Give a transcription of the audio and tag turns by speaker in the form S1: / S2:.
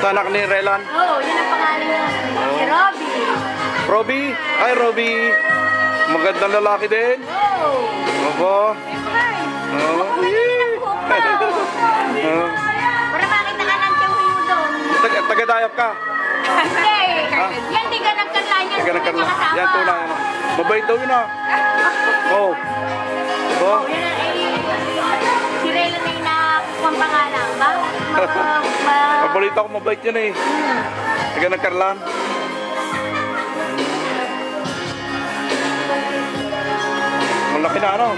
S1: Sa anak ni Relan?
S2: Oo, yun ang pangalan niya. Si Robby.
S1: Robby? Ay, Robby. Magandang lalaki din.
S2: Oo.
S1: Opo. Oo.
S2: Para makita ka ng tiyaw doon.
S1: Taga-dayap ka?
S2: Hindi. Yan, di ka nagkarla niya.
S1: Taga-nagkarla. Yan, tunay. Mabait daw yun ah. Oo. Oo.
S2: Si Raylan na yung nakukuha pangalan.
S1: Paborito ko, mabait yun eh. Taga-nagkarlan. Malaki na ano?